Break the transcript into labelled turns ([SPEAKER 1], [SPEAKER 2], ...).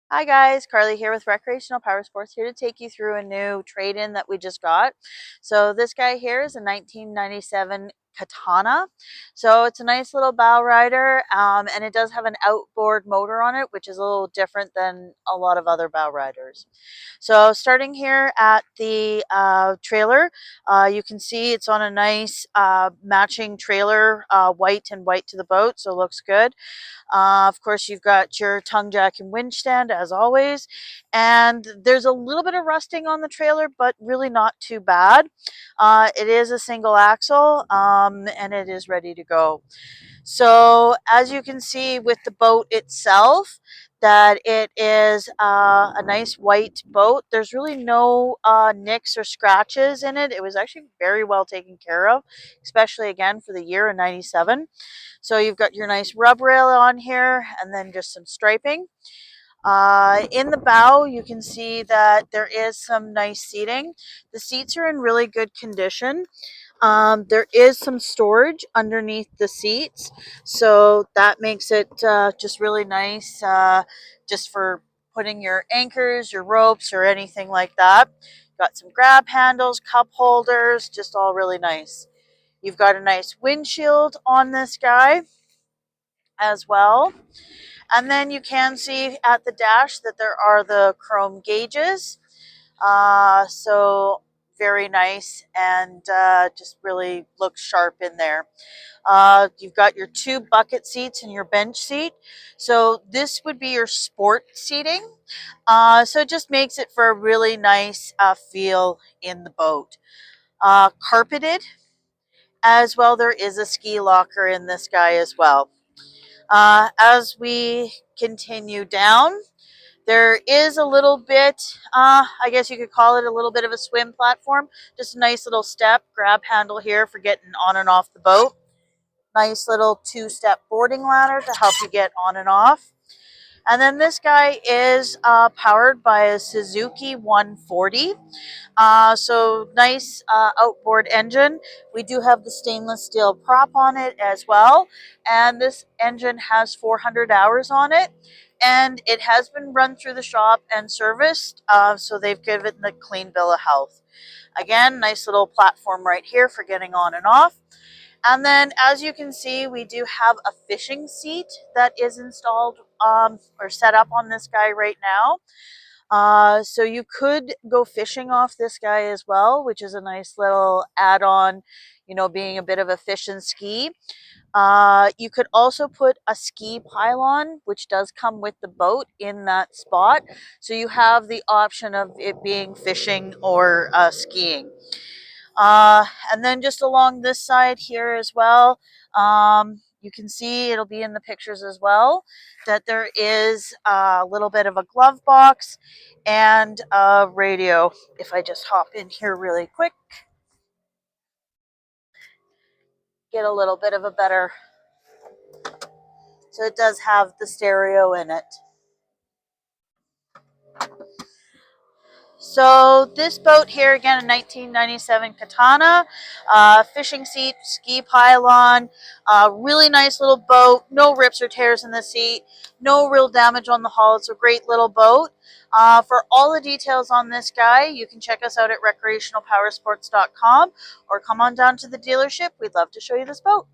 [SPEAKER 1] Hi guys, Carly here with Recreational Power Sports, here to take you through a new trade-in that we just got. So this guy here is a 1997 Katana. So it's a nice little bow rider, and it does have an outboard motor on it, which is a little different than a lot of other bow riders. So starting here at the trailer, you can see it's on a nice matching trailer, white and white to the boat, so it looks good. Of course, you've got your tongue jack and winch stand as always, and there's a little bit of rusting on the trailer, but really not too bad. It is a single axle, and it is ready to go. So as you can see with the boat itself, that it is a nice white boat. There's really no nicks or scratches in it. It was actually very well taken care of, especially again for the year of 97. So you've got your nice rub rail on here and then just some striping. In the bow, you can see that there is some nice seating. The seats are in really good condition. There is some storage underneath the seats, so that makes it just really nice, just for putting your anchors, your ropes, or anything like that. Got some grab handles, cup holders, just all really nice. You've got a nice windshield on this guy as well. And then you can see at the dash that there are the chrome gauges. So very nice, and just really looks sharp in there. You've got your two bucket seats and your bench seat. So this would be your sport seating. So it just makes it for a really nice feel in the boat. Carpeted as well. There is a ski locker in this guy as well. As we continue down, there is a little bit, I guess you could call it a little bit of a swim platform. Just a nice little step, grab handle here for getting on and off the boat. Nice little two-step boarding ladder to help you get on and off. And then this guy is powered by a Suzuki 140. So nice outboard engine. We do have the stainless steel prop on it as well. And this engine has 400 hours on it. And it has been run through the shop and serviced. So they've given the clean bill of health. Again, nice little platform right here for getting on and off. And then as you can see, we do have a fishing seat that is installed or set up on this guy right now. So you could go fishing off this guy as well, which is a nice little add-on, being a bit of a fish and ski. You could also put a ski pylon, which does come with the boat, in that spot. So you have the option of it being fishing or skiing. And then just along this side here as well, you can see, it'll be in the pictures as well, that there is a little bit of a glove box and a radio. If I just hop in here really quick, get a little bit of a better, so it does have the stereo in it. So this boat here, again, a 1997 Katana, fishing seat, ski pylon, really nice little boat, no rips or tears in the seat, no real damage on the hull. It's a great little boat. For all the details on this guy, you can check us out at recreationalpowersports.com or come on down to the dealership. We'd love to show you this boat.